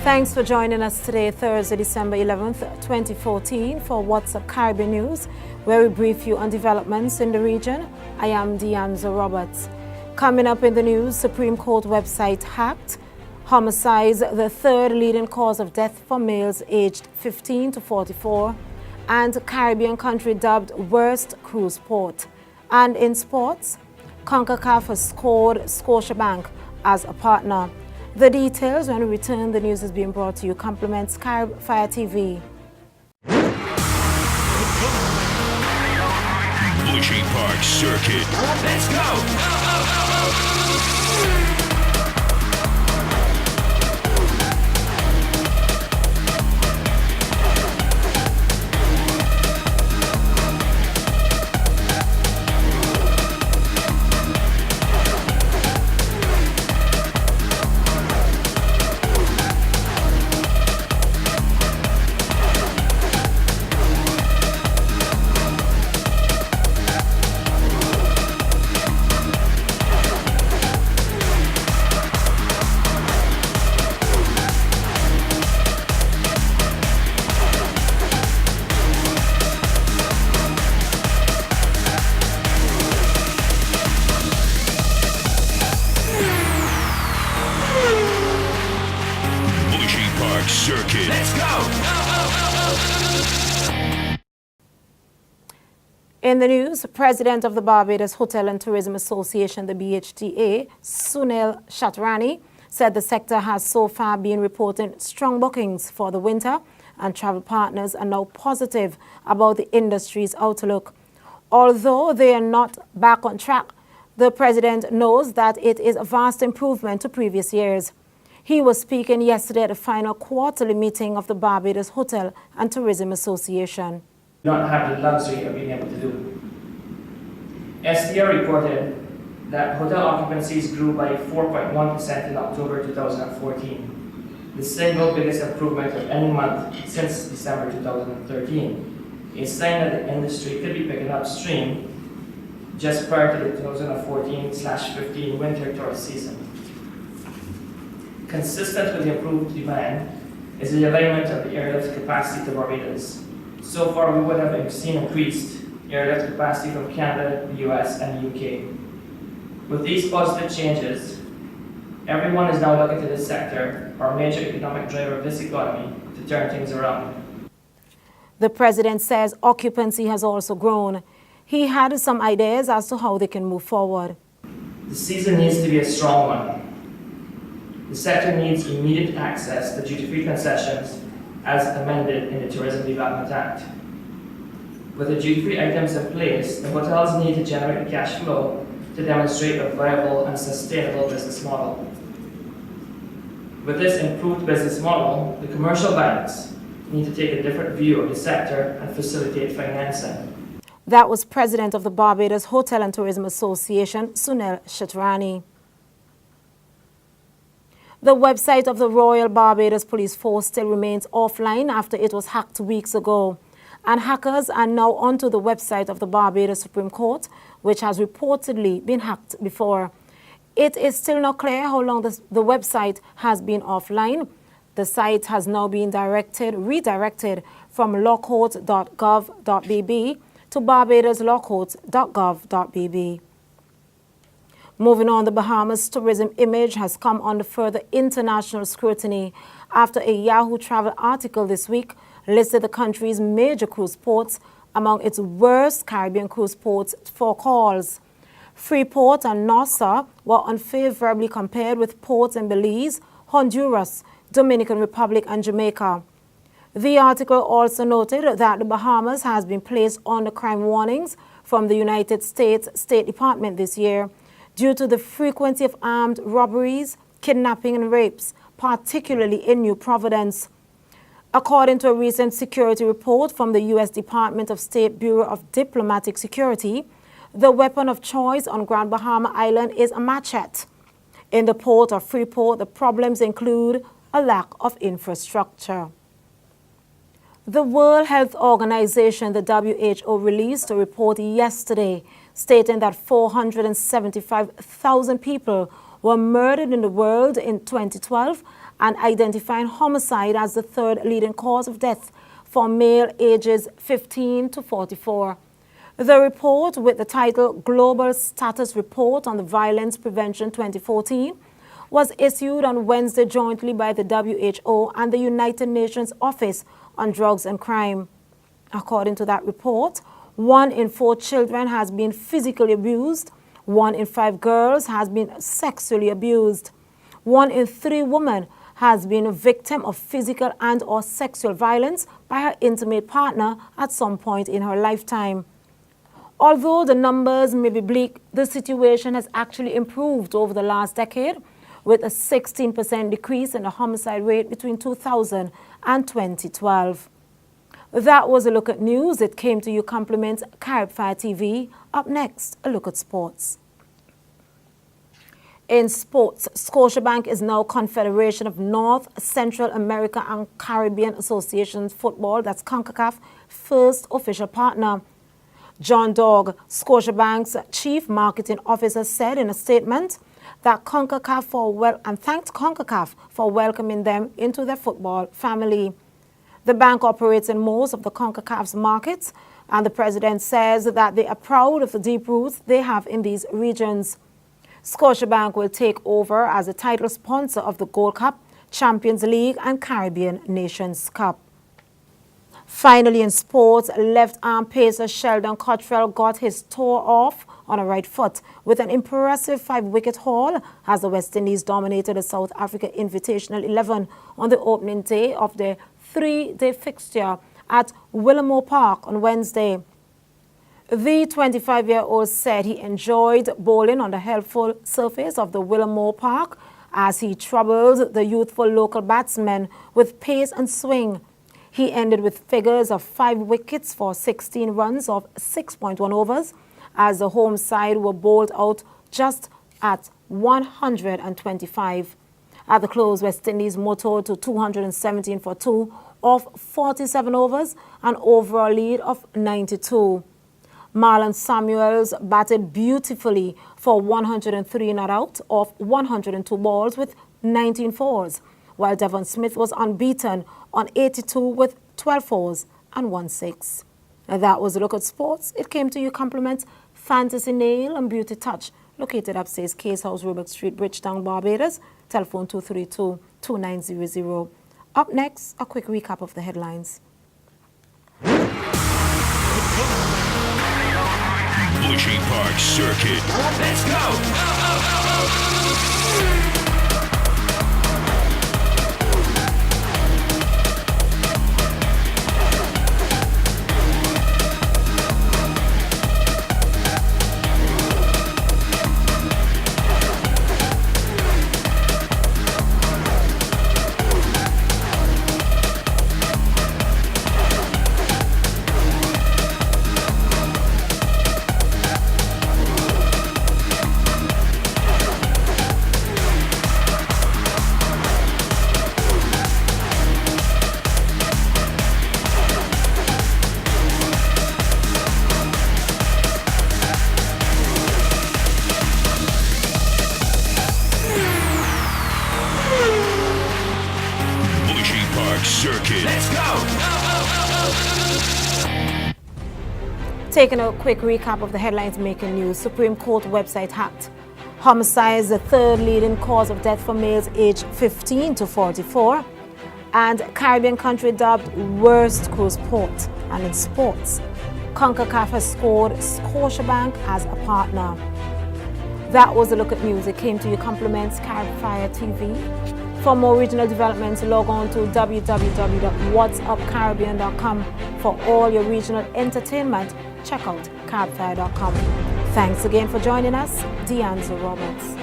Thanks for joining us today, Thursday, December 11th, 2014, for What's Up Caribbean News, where we brief you on developments in the region. I am Deanza Roberts. Coming up in the news, Supreme Court website hacked, homicides the third leading cause of death for males aged 15 to 44, and Caribbean country dubbed worst cruise port. And in sports, CONCACAF has scored Scotiabank as a partner. The details when we return. The news is being brought to you. Compliments Carib Fire TV. Bushy Park Circuit. Let's go! Circuit. Let's go! In the news, President of the Barbados Hotel and Tourism Association, the BHTA, Sunil Shatrani, said the sector has so far been reporting strong bookings for the winter, and travel partners are now positive about the industry's outlook. Although they are not back on track, the president knows that it is a vast improvement to previous years. He was speaking yesterday at the final quarterly meeting of the Barbados Hotel and Tourism Association. Not have the luxury of being able to do. STR reported that hotel occupancies grew by 4.1% in October 2014, the single biggest improvement of any month since December 2013, a sign that the industry could be picking up steam just prior to the 2014/15 winter tourist season. Consistent with the improved demand is the alignment of the airlift capacity to Barbados. So far, we would have seen increased airlift capacity from Canada, the US, and the UK. With these positive changes, everyone is now looking to this sector, our major economic driver of this economy, to turn things around. The president says occupancy has also grown. He had some ideas as to how they can move forward. The season needs to be a strong one. The sector needs immediate access to duty-free concessions as amended in the Tourism Development Act. With the duty-free items in place, the hotels need to generate cash flow to demonstrate a viable and sustainable business model. With this improved business model, the commercial banks need to take a different view of the sector and facilitate financing. That was President of the Barbados Hotel and Tourism Association, Sunil Shatrani. The website of the Royal Barbados Police Force still remains offline after it was hacked weeks ago. And hackers are now onto the website of the Barbados Supreme Court, which has reportedly been hacked before. It is still not clear how long the website has been offline. The site has now been redirected from lawcourt.gov.bb to barbadoslawcourt.gov.bb. Moving on, the Bahamas tourism image has come under further international scrutiny after a Yahoo Travel article this week listed the country's major cruise ports among its worst Caribbean cruise ports for calls. Freeport and Nassau were unfavorably compared with ports in Belize, Honduras, Dominican Republic, and Jamaica. The article also noted that the Bahamas has been placed on the crime warnings from the United States State Department this year due to the frequency of armed robberies, kidnapping, and rapes, particularly in New Providence. According to a recent security report from the U.S. Department of State Bureau of Diplomatic Security, the weapon of choice on Grand Bahama Island is a machete. In the port of Freeport, the problems include a lack of infrastructure. The World Health Organization, the WHO, released a report yesterday stating that 475,000 people were murdered in the world in 2012 and identifying homicide as the third leading cause of death for male ages 15 to 44. The report, with the title Global Status Report on the Violence Prevention 2014, was issued on Wednesday jointly by the WHO and the United Nations Office on Drugs and Crime. According to that report, 1 in 4 children has been physically abused, 1 in 5 girls has been sexually abused, 1 in 3 women has been a victim of physical and/or sexual violence by her intimate partner at some point in her lifetime. Although the numbers may be bleak, the situation has actually improved over the last decade, with a 16% decrease in the homicide rate between 2000 and 2012. That was a look at news. It came to you compliments Carib Fire TV. Up next, a look at sports. In sports, Scotiabank is now Confederation of North, Central America and Caribbean Associations Football, that's CONCACAF, first official partner. John Dogg, Scotiabank's Chief Marketing Officer, said in a statement that CONCACAF thanked CONCACAF for welcoming them into their football family. The bank operates in most of the CONCACAF's markets, and the president says that they are proud of the deep roots they have in these regions. Scotiabank will take over as the title sponsor of the Gold Cup, Champions League and Caribbean Nations Cup. Finally, in sports, left-arm pacer Sheldon Cottrell got his toe off on a right foot with an impressive 5-wicket haul as the West Indies dominated the South Africa Invitational 11 on the opening day of their 3-day fixture at Willamore Park on Wednesday. The 25-year-old said he enjoyed bowling on the helpful surface of the Willamore Park as he troubled the youthful local batsmen with pace and swing. He ended with figures of 5 wickets for 16 runs of 6.1 overs as the home side were bowled out just at 125. At the close, West Indies motored to 217 for 2 of 47 overs, an overall lead of 92. Marlon Samuels batted beautifully for 103 not out of 102 balls with 19 fours, while Devon Smith was unbeaten on 82 with 12 fours and 1 6. Now that was a look at sports. It came to you compliments Fantasy Nail and Beauty Touch, located upstairs Case House, Roebuck Street, Bridgetown, Barbados. Telephone 232-2900. Up next, a quick recap of the headlines. Bushy Park Circuit. Let's go! Circuit. Let's go! Taking a quick recap of the headlines making news. Supreme Court website hacked. Homicide is the third leading cause of death for males aged 15 to 44. And Caribbean country dubbed worst cruise port. And in sports, CONCACAF has scored Scotiabank as a partner. That was a look at news. It came to you compliments Carib Fire TV. For more regional developments, log on to www.whatsupcaribbean.com. For all your regional entertainment, check out caribfire.com. Thanks again for joining us. Deanza Roberts.